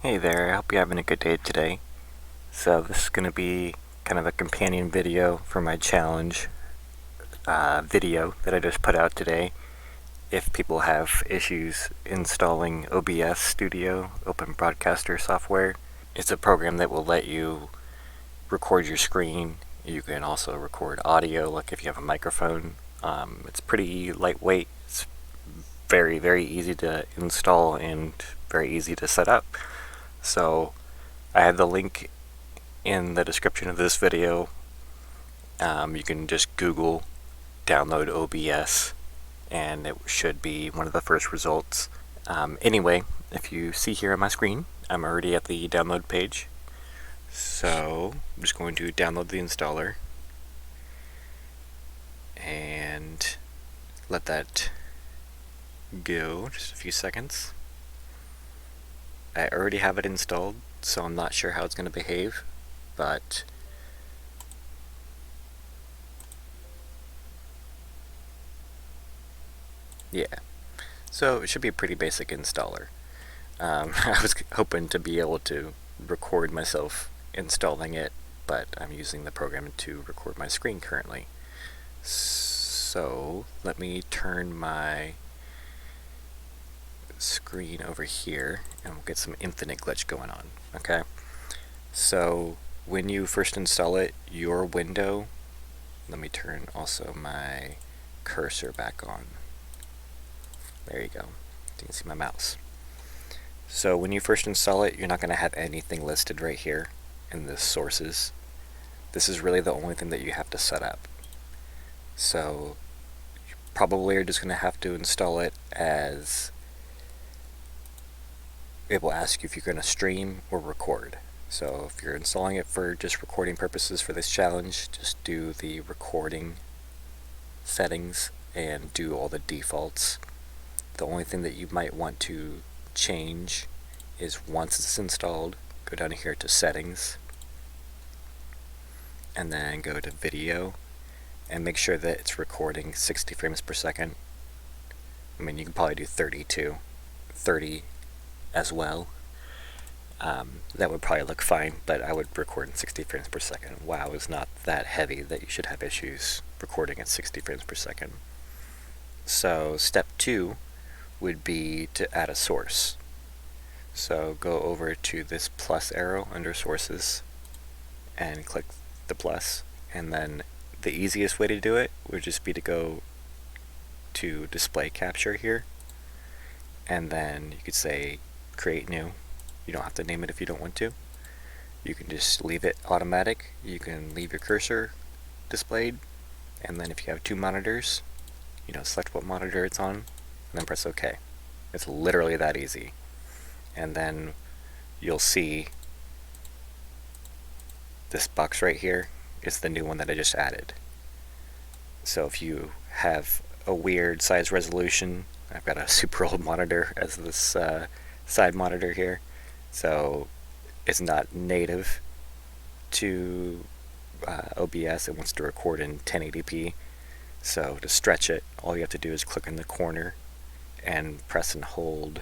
Hey there, I hope you're having a good day today. So this is going to be kind of a companion video for my challenge video that I just put out today. If people have issues installing OBS Studio, Open Broadcaster software, it's a program that will let you record your screen. You can also record audio, like if you have a microphone. It's pretty lightweight. It's very, very easy to install and very easy to set up. So I have the link in the description of this video. You can just Google download OBS and it should be one of the first results. Anyway, if you see here on my screen, I'm already at the download page. So I'm just going to download the installer and let that go just a few seconds. I already have it installed, so I'm not sure how it's going to behave, but yeah. So it should be a pretty basic installer. I was hoping to be able to record myself installing it, but I'm using the program to record my screen currently. So let me turn my screen over here and we'll get some infinite glitch going on. Okay, so when you first install it, your window, let me turn also my cursor back on. There you go, you can see my mouse. So when you first install it, you're not going to have anything listed right here in the sources. This is really the only thing that you have to set up. So you probably are just going to have to install it as it will ask you if you're going to stream or record. So if you're installing it for just recording purposes for this challenge, just do the recording settings and do all the defaults. The only thing that you might want to change is once it's installed, go down here to settings and then go to video and make sure that it's recording 60 frames per second. I mean, you can probably do 30 as well. That would probably look fine, but I would record in 60 frames per second. WoW is not that heavy that you should have issues recording at 60 frames per second. So step 2 would be to add a source. So go over to this plus arrow under sources and click the plus, and then the easiest way to do it would just be to go to display capture here, and then you could say create new. You don't have to name it if you don't want to. You can just leave it automatic. You can leave your cursor displayed, and then if you have two monitors, select what monitor it's on, and then press OK. It's literally that easy. And then you'll see this box right here is the new one that I just added. So if you have a weird size resolution, I've got a super old monitor as this side monitor here, so it's not native to OBS. It wants to record in 1080p. So to stretch it, all you have to do is click in the corner and press and hold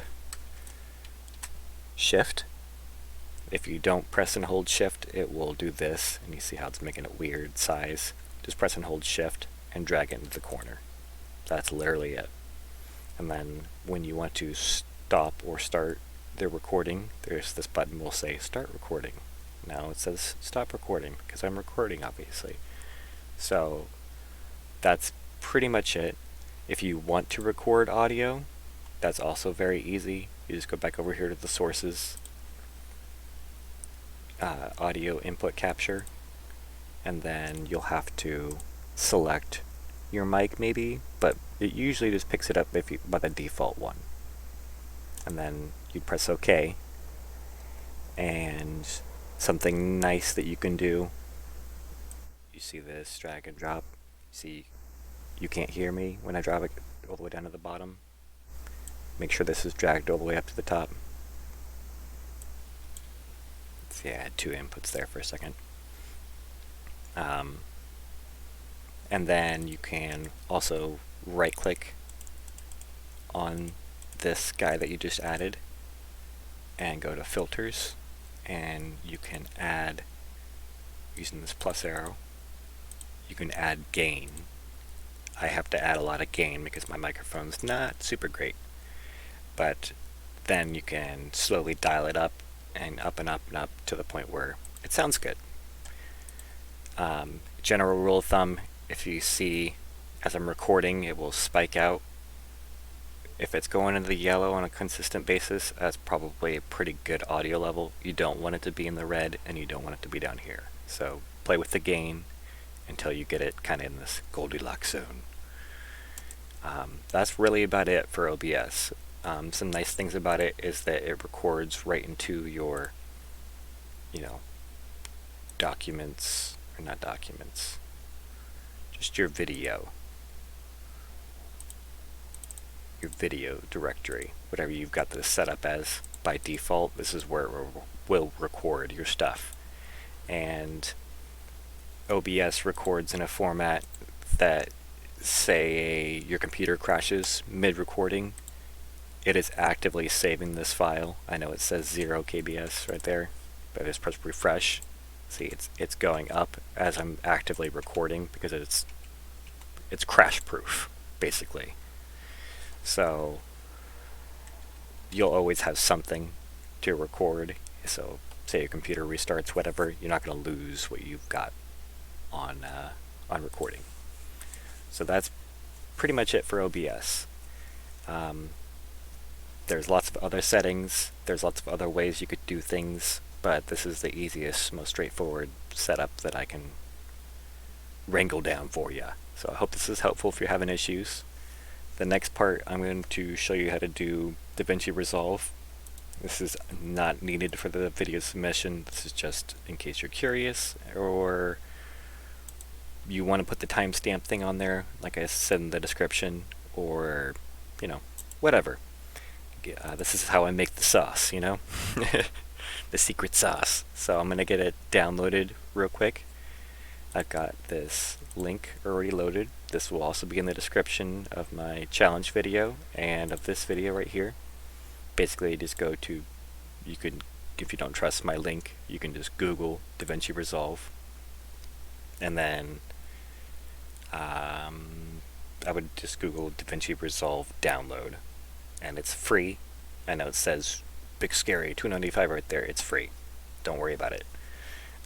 Shift. If you don't press and hold Shift, it will do this, and you see how it's making it weird size. Just press and hold Shift and drag it into the corner. That's literally it. And then when you want to stop or start the recording, there's this button will say start recording. Now it says stop recording because I'm recording, obviously. So that's pretty much it. If you want to record audio, that's also very easy. You just go back over here to the sources, audio input capture, and then you'll have to select your mic maybe, but it usually just picks it up by the default one. And then you press OK, and something nice that you can do, you see this drag and drop, see you can't hear me when I drop it all the way down to the bottom. Make sure this is dragged all the way up to the top. See, I had two inputs there for a second. And then you can also right click on this guy that you just added and go to filters, and you can add, using this plus arrow, you can add gain. I have to add a lot of gain because my microphone's not super great, but then you can slowly dial it up and up and up and up to the point where it sounds good. General rule of thumb, if you see as I'm recording it will spike out. If it's going into the yellow on a consistent basis, that's probably a pretty good audio level. You don't want it to be in the red, and you don't want it to be down here. So play with the gain until you get it kind of in this Goldilocks zone. That's really about it for OBS. Some nice things about it is that it records right into your, documents, or not documents, just your video directory, whatever you've got this set up as by default. This is where it will record your stuff. And OBS records in a format that, say your computer crashes mid-recording, it is actively saving this file. I know it says 0 kbs right there, but I just press refresh. See, it's going up as I'm actively recording because it's crash proof, basically. So you'll always have something to record. So say your computer restarts, whatever, you're not going to lose what you've got on recording. So that's pretty much it for OBS. There's lots of other settings, there's lots of other ways you could do things, but this is the easiest, most straightforward setup that I can wrangle down for you. So I hope this is helpful if you're having issues. The next part, I'm going to show you how to do DaVinci Resolve. This is not needed for the video submission. This is just in case you're curious, or you want to put the timestamp thing on there, like I said in the description, or, whatever. This is how I make the sauce, the secret sauce. So I'm going to get it downloaded real quick. I've got this link already loaded. This will also be in the description of my challenge video and of this video right here. Basically, just go to, if you don't trust my link, you can just Google DaVinci Resolve. And then I would just Google DaVinci Resolve download. And it's free. I know it says big scary $2.95 right there. It's free. Don't worry about it.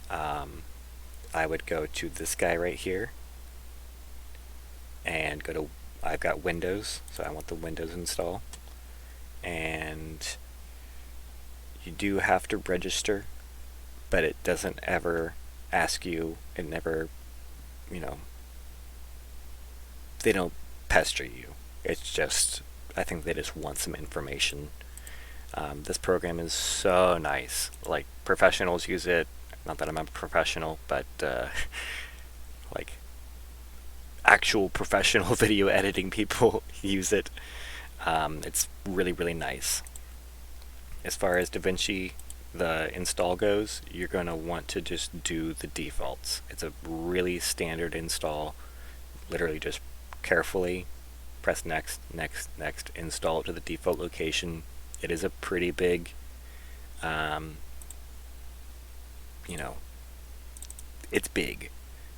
I would go to this guy right here and go to, I've got Windows, so I want the Windows install. And you do have to register, but it doesn't ever ask you, it never, they don't pester you. It's just, I think they just want some information. This program is so nice. Like, professionals use it. Not that I'm a professional, but like actual professional video editing people use it. It's really, really nice. As far as DaVinci, the install goes, you're going to want to just do the defaults. It's a really standard install. Literally just carefully press next, next, next, install it to the default location. It is a pretty big, it's big.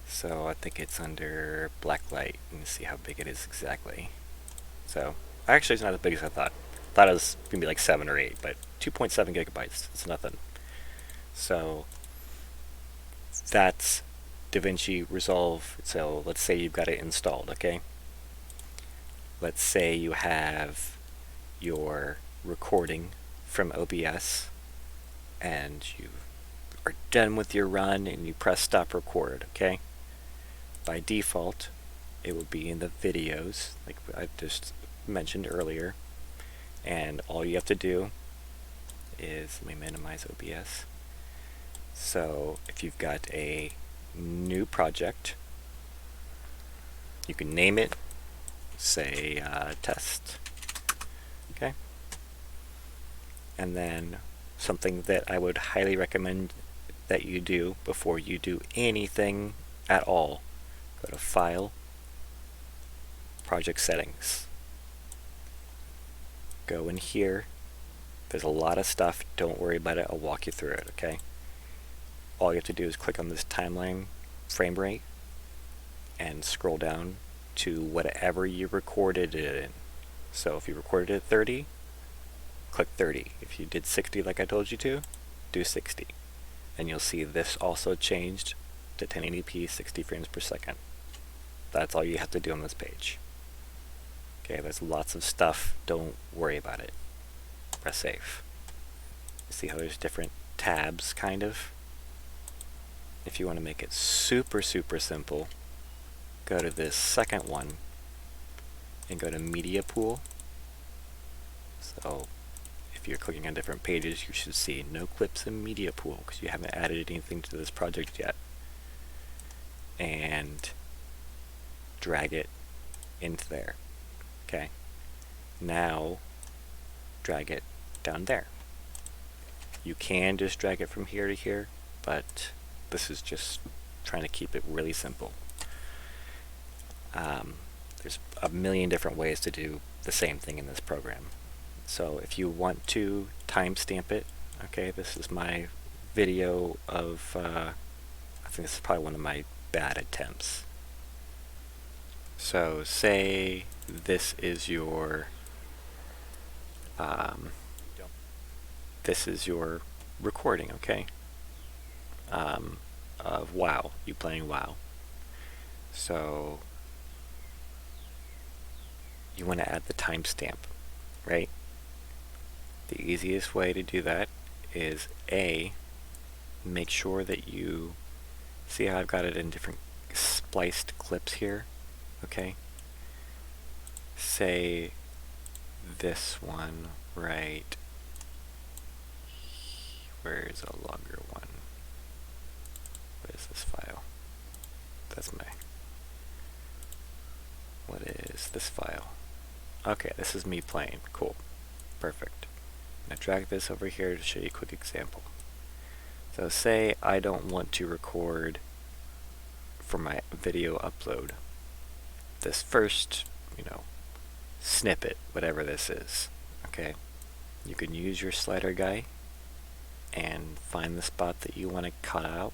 So I think it's under blacklight. Let me see how big it is exactly. So actually it's not as big as I thought. I thought it was going to be like 7 or 8, but 2.7 gigabytes. It's nothing. So that's DaVinci Resolve. So let's say you've got it installed, okay? Let's say you have your recording from OBS and you are done with your run and you press stop record, okay? By default, it will be in the videos, like I just mentioned earlier, and all you have to do is, let me minimize OBS. So if you've got a new project, you can name it, say test, okay? And then something that I would highly recommend that you do before you do anything at all, go to File, Project Settings. Go in here There's a lot of stuff. Don't worry about it. I'll walk you through it, okay? All you have to do is click on this timeline frame rate and scroll down to whatever you recorded it in. So if you recorded it at 30, click 30. If you did 60 like I told you to, do 60. And you'll see this also changed to 1080p 60 frames per second. That's all you have to do on this page. Okay, there's lots of stuff. Don't worry about it. Press save. See how there's different tabs, kind of? If you want to make it super simple, go to this second one and go to Media Pool. So if you're clicking on different pages, you should see no clips in Media Pool because you haven't added anything to this project yet. And drag it into there. Okay. Now drag it down there. You can just drag it from here to here, but this is just trying to keep it really simple. There's a million different ways to do the same thing in this program. So if you want to timestamp it, okay, this is my video of, I think this is probably one of my bad attempts. So say this is your recording, okay, of WoW, you playing WoW. So you want to add the timestamp, right? The easiest way to do that is make sure that you see how I've got it in different spliced clips here, okay? Say this one right, where's a longer one? What is this file? That's what is this file? Okay, this is me playing. Cool. Perfect. Now drag this over here to show you a quick example. So say I don't want to record for my video upload this first, snippet, whatever this is. Okay? You can use your slider guy and find the spot that you want to cut out.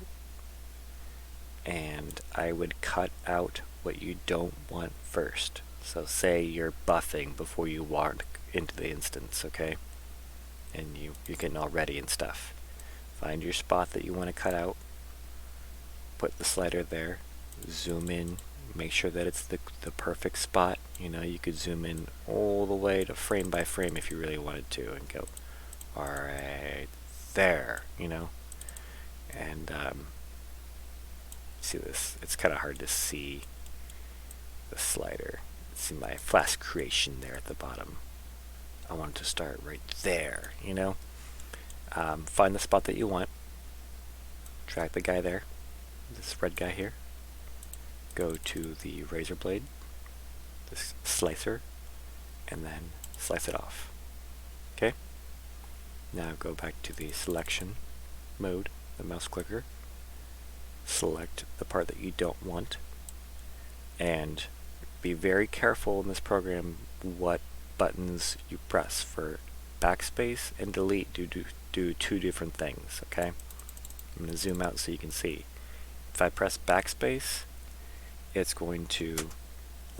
And I would cut out what you don't want first. So say you're buffing before you walk into the instance, okay? And you're getting all ready and stuff. Find your spot that you want to cut out. Put the slider there. Zoom in. Make sure that it's the perfect spot. You could zoom in all the way to frame by frame if you really wanted to and go, alright, there, And see this? It's kind of hard to see the slider. See my flash creation there at the bottom. I want it to start right there, Find the spot that you want. Drag the guy there. This red guy here. Go to the razor blade, this slicer, and then slice it off. Okay? Now go back to the selection mode, the mouse clicker. Select the part that you don't want, and be very careful in this program what buttons you press. For backspace and delete do two different things, okay? I'm going to zoom out so you can see. If I press backspace, it's going to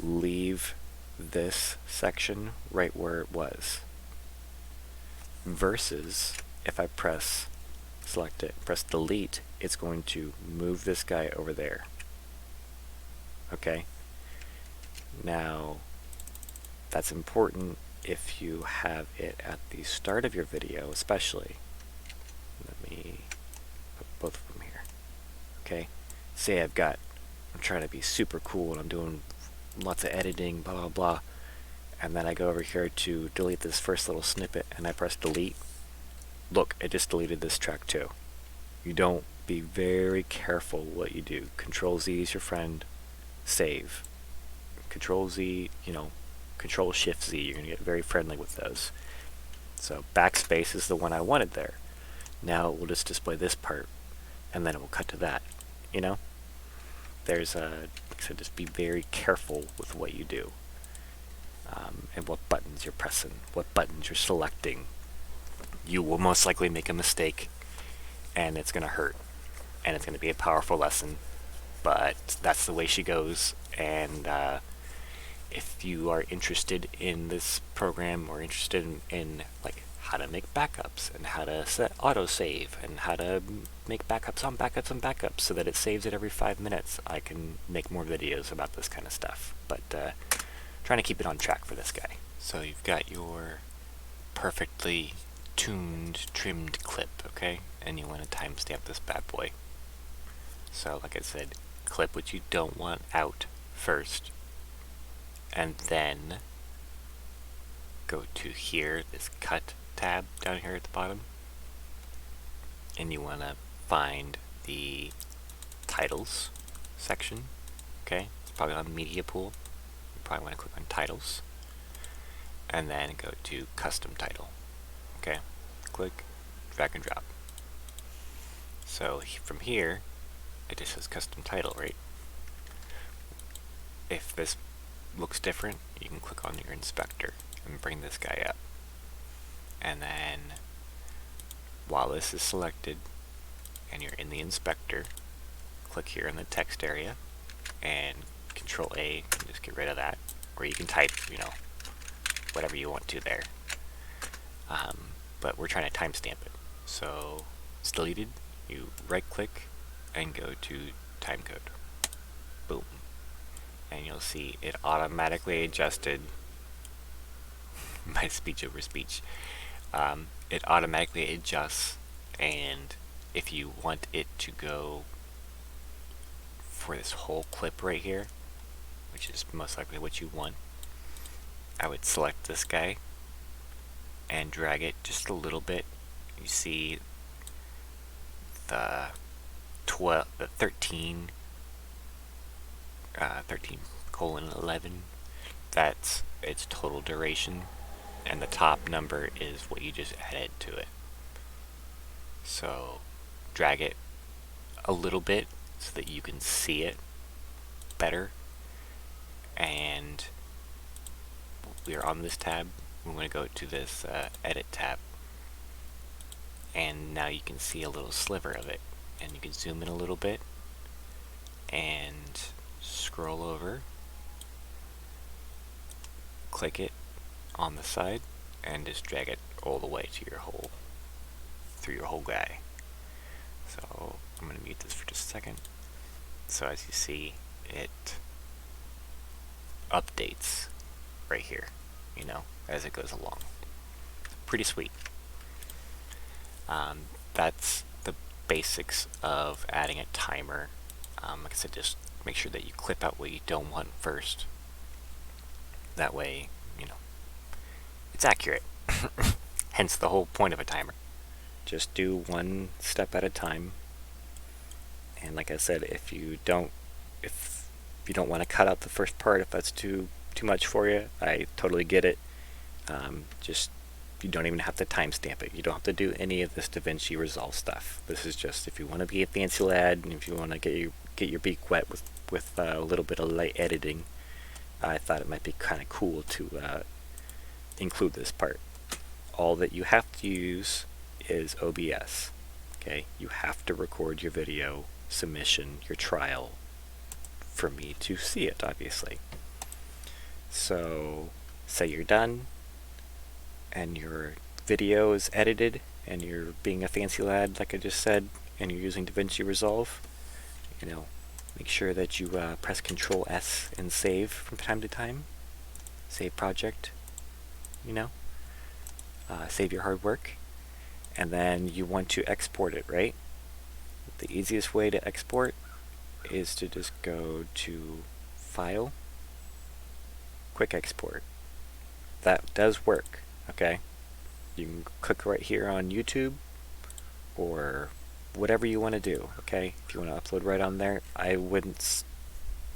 leave this section right where it was. Versus if I select it, press delete, it's going to move this guy over there. Okay? Now, that's important if you have it at the start of your video, especially. Let me put both of them here. Okay? Say I'm trying to be super cool and I'm doing lots of editing, blah, blah, blah. And then I go over here to delete this first little snippet and I press delete. Look, it just deleted this track too. You don't be very careful what you do. Control Z is your friend. Save. Control Z, Control Shift Z. You're going to get very friendly with those. So backspace is the one I wanted there. Now it will just display this part, and then it will cut to that. There's like I said, just be very careful with what you do, and what buttons you're pressing, what buttons you're selecting. you will most likely make a mistake, and it's going to hurt, and it's going to be a powerful lesson, but that's the way she goes. And if you are interested in this program, or interested in like how to make backups and how to set autosave and how to make backups on backups on backups so that it saves it every 5 minutes, I can make more videos about this kind of stuff. But trying to keep it on track for this guy. So you've got your perfectly tuned, trimmed clip, okay? And you want to timestamp this bad boy. So like I said, clip what you don't want out first, and then go to here, this cut tab down here at the bottom, and you want to find the titles section, okay? It's probably on media pool. You probably want to click on titles, and then go to custom title, okay? Click, drag and drop. So from here, it just says custom title, right? If this looks different, you can click on your inspector and bring this guy up. And then while this is selected and you're in the inspector, click here in the text area and Control A and just get rid of that. Or you can type, you know, whatever you want to there. But we're trying to timestamp it. So it's deleted. You right click and go to timecode. Boom. And you'll see it automatically adjusted. My speech over speech. It automatically adjusts, and if you want it to go for this whole clip right here, which is most likely what you want, I would select this guy and drag it just a little bit. You see the 13 13:11, that's its total duration, and the top number is what you just added to it. So drag it a little bit so that you can see it better, and we are on this tab. We're going to go to this edit tab, and now you can see a little sliver of it, and you can zoom in a little bit and scroll over, click it on the side, and just drag it all the way to your whole, through your whole guy. So I'm going to mute this for just a second. So as you see, it updates right here, you know, as it goes along. Pretty sweet. That's the basics of adding a timer. Like I said, just make sure that you clip out what you don't want first. That way, you know, it's accurate. Hence the whole point of a timer. Just do one step at a time. And like I said, if you don't want to cut out the first part, if that's too much for you, I totally get it. Just, you don't even have to timestamp it. You don't have to do any of this DaVinci Resolve stuff. This is just if you want to be a fancy lad, and if you want to get your beak wet with a little bit of light editing, I thought it might be kind of cool to include this part. All that you have to use is OBS. Okay, you have to record your video submission, your trial, for me to see it, obviously. So say you're done and your video is edited and you're being a fancy lad like I just said, and you're using DaVinci Resolve, you know, make sure that you press Control S and save from time to time. Save project, you know, save your hard work, and then you want to export it, right? The easiest way to export is to just go to File, Quick Export. That does work, okay? You can click right here on YouTube or whatever you want to do, okay? If you want to upload right on there, I wouldn't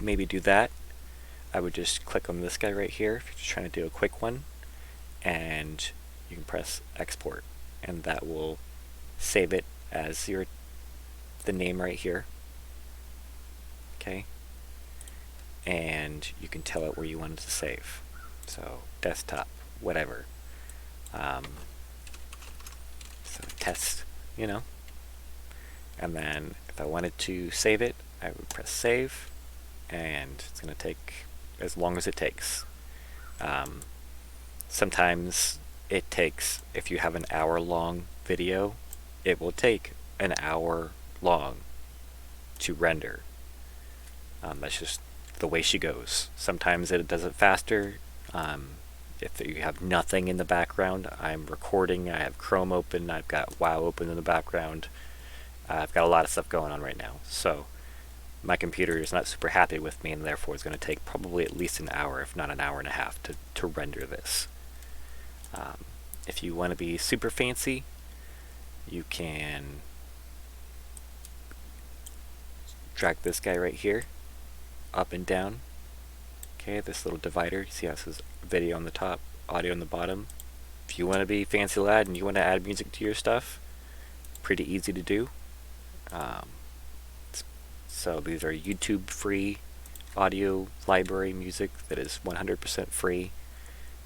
maybe do that. I would just click on this guy right here if you're just trying to do a quick one, and you can press export, and that will save it as the name right here, okay? And you can tell it where you want it to save. So desktop, whatever. test, you know. And then if I wanted to save it, I would press save, and it's going to take as long as it takes. Sometimes it takes, if you have an hour-long video, it will take an hour long to render. That's just the way she goes. Sometimes it does it faster. If you have nothing in the background, I'm recording, I have Chrome open, I've got WoW open in the background. I've got a lot of stuff going on right now. So my computer is not super happy with me, and therefore it's going to take probably at least an hour, if not an hour and a half, to render this. If you want to be super fancy, you can drag this guy right here, up and down. Okay, this little divider. You see how it says video on the top, audio on the bottom. If you want to be fancy lad and you want to add music to your stuff, pretty easy to do. So these are YouTube free audio library music that is 100% free,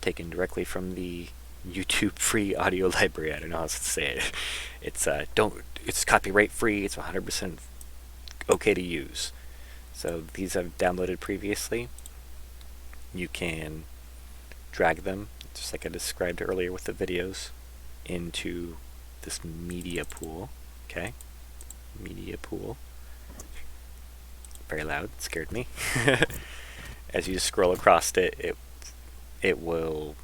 taken directly from the YouTube free audio library. I don't know how else to say it. It's copyright free. It's 100% okay to use. So these I've downloaded previously. You can drag them, just like I described earlier with the videos, into this media pool. Okay, media pool. Very loud, scared me. As you scroll across it, it will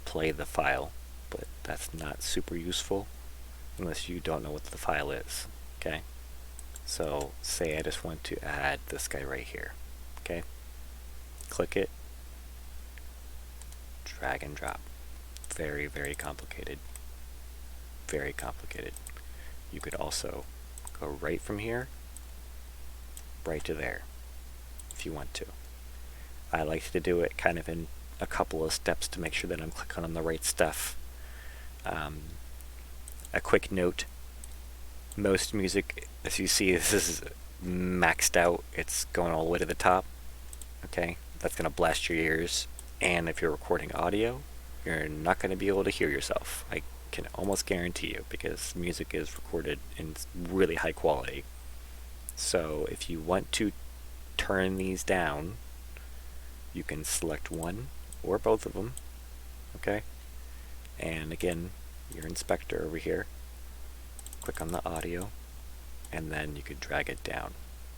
play the file, but that's not super useful unless you don't know what the file is. Okay, so say I just want to add this guy right here. Okay, click it, drag and drop. Very, very complicated. Very complicated. You could also go right from here, right to there, if you want to. I like to do it kind of in a couple of steps to make sure that I'm clicking on the right stuff. A quick note, most music, as you see, this is maxed out. It's going all the way to the top. Okay, that's going to blast your ears, and if you're recording audio, you're not going to be able to hear yourself. I can almost guarantee you, because music is recorded in really high quality. So if you want to turn these down, you can select one or both of them. Okay, and again, your inspector over here, click on the audio, and then you could drag it down.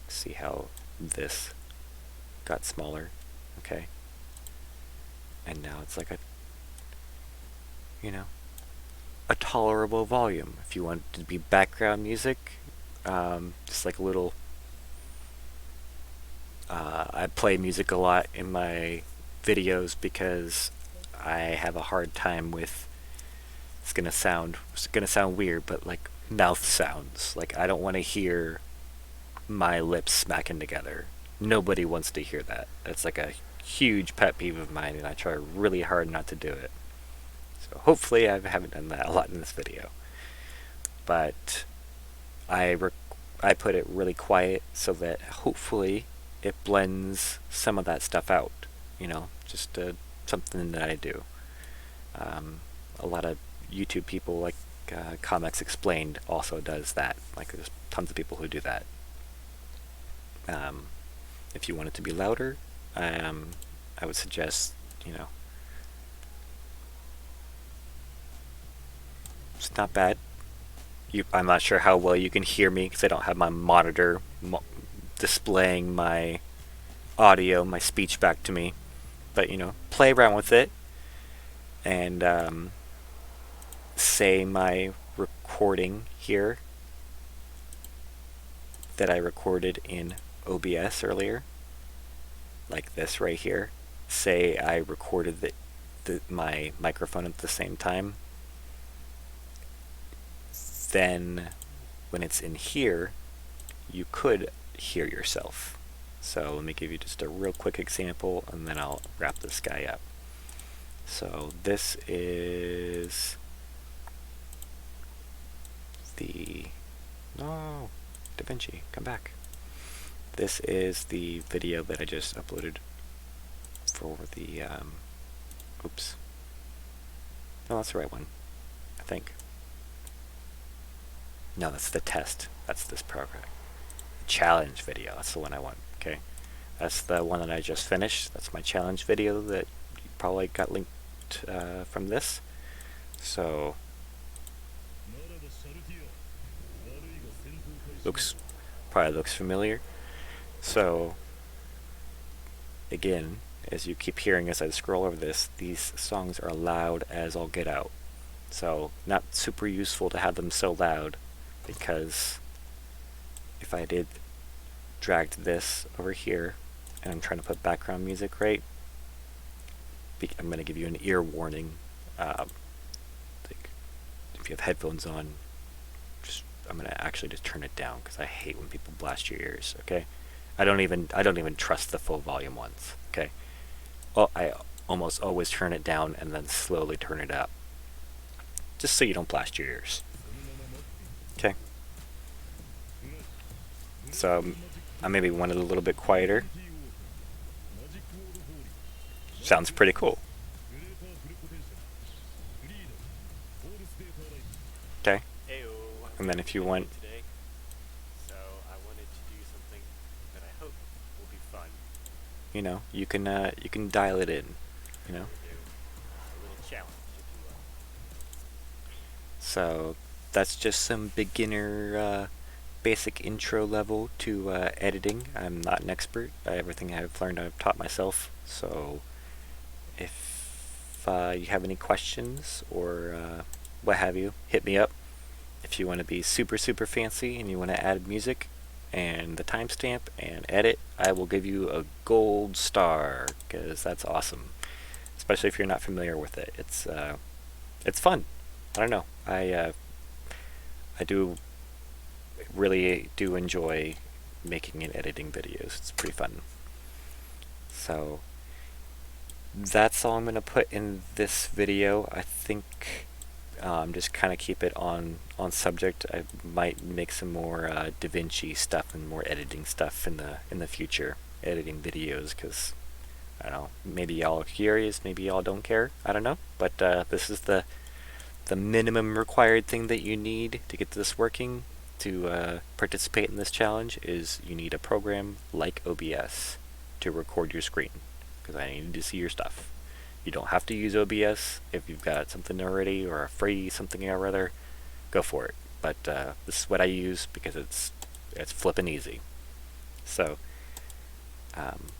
See how this got smaller? Okay, and now it's like a tolerable volume. If you want it to be background music, just like a little, I play music a lot in my videos because I have a hard time with, it's gonna sound weird, but like mouth sounds. Like, I don't want to hear my lips smacking together. Nobody wants to hear that. It's like a huge pet peeve of mine, and I try really hard not to do it. So hopefully I haven't done that a lot in this video. But I put it really quiet so that hopefully it blends some of that stuff out. Just something that I do. A lot of YouTube people, like Comics Explained, also does that. Like, there's tons of people who do that. If you want it to be louder, I would suggest, it's not bad. I'm not sure how well you can hear me because I don't have my monitor displaying my audio, my speech back to me. But, play around with it, and say my recording here that I recorded in OBS earlier, like this right here. Say I recorded my microphone at the same time. Then when it's in here, you could hear yourself. So let me give you just a real quick example, and then I'll wrap this guy up. So this is the DaVinci, come back. This is the video that I just uploaded for the oops. No, that's the right one. I think. No, that's the test. That's this program. Challenge video. That's the one I want. Okay. That's the one that I just finished. That's my challenge video that you probably got linked from this. So probably looks familiar. So again, as you keep hearing as I scroll over this, these songs are loud as all get out. So not super useful to have them so loud, because if I did dragged this over here and I'm trying to put background music right, I'm going to give you an ear warning. Like if you have headphones on, I'm going to actually just turn it down, because I hate when people blast your ears. Okay, I don't even trust the full volume ones. Okay, well, I almost always turn it down and then slowly turn it up, just so you don't blast your ears. Okay, so I maybe wanted a little bit quieter. Sounds pretty cool. Okay. And then if you want, so I wanted to do something that I hope will be fun. You know, you can dial it in. You know, a little challenge, if you will. So that's just some beginner, basic intro level to editing. I'm not an expert. Everything I've learned, I've taught myself. So if you have any questions or what have you, hit me up. If you want to be super fancy and you want to add music and the timestamp and edit, I will give you a gold star, because that's awesome. Especially if you're not familiar with it. It's fun. I don't know. I really do enjoy making and editing videos. It's pretty fun. So that's all I'm going to put in this video. I think just kind of keep it on subject. I might make some more DaVinci stuff and more editing stuff in the future, editing videos, because I don't know, maybe y'all are curious, maybe y'all don't care, I don't know, but this is the minimum required thing that you need to get this working, to participate in this challenge, is you need a program like OBS to record your screen, because I need to see your stuff. You don't have to use OBS if you've got something already, or a free something or other, go for it. But this is what I use because it's flippin' easy. So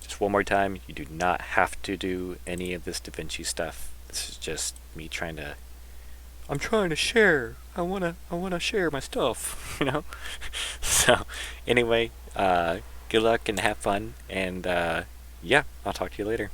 just one more time, you do not have to do any of this DaVinci stuff. This is just me trying to. I'm trying to share. I wanna share my stuff, you know. So anyway, good luck and have fun, and yeah, I'll talk to you later.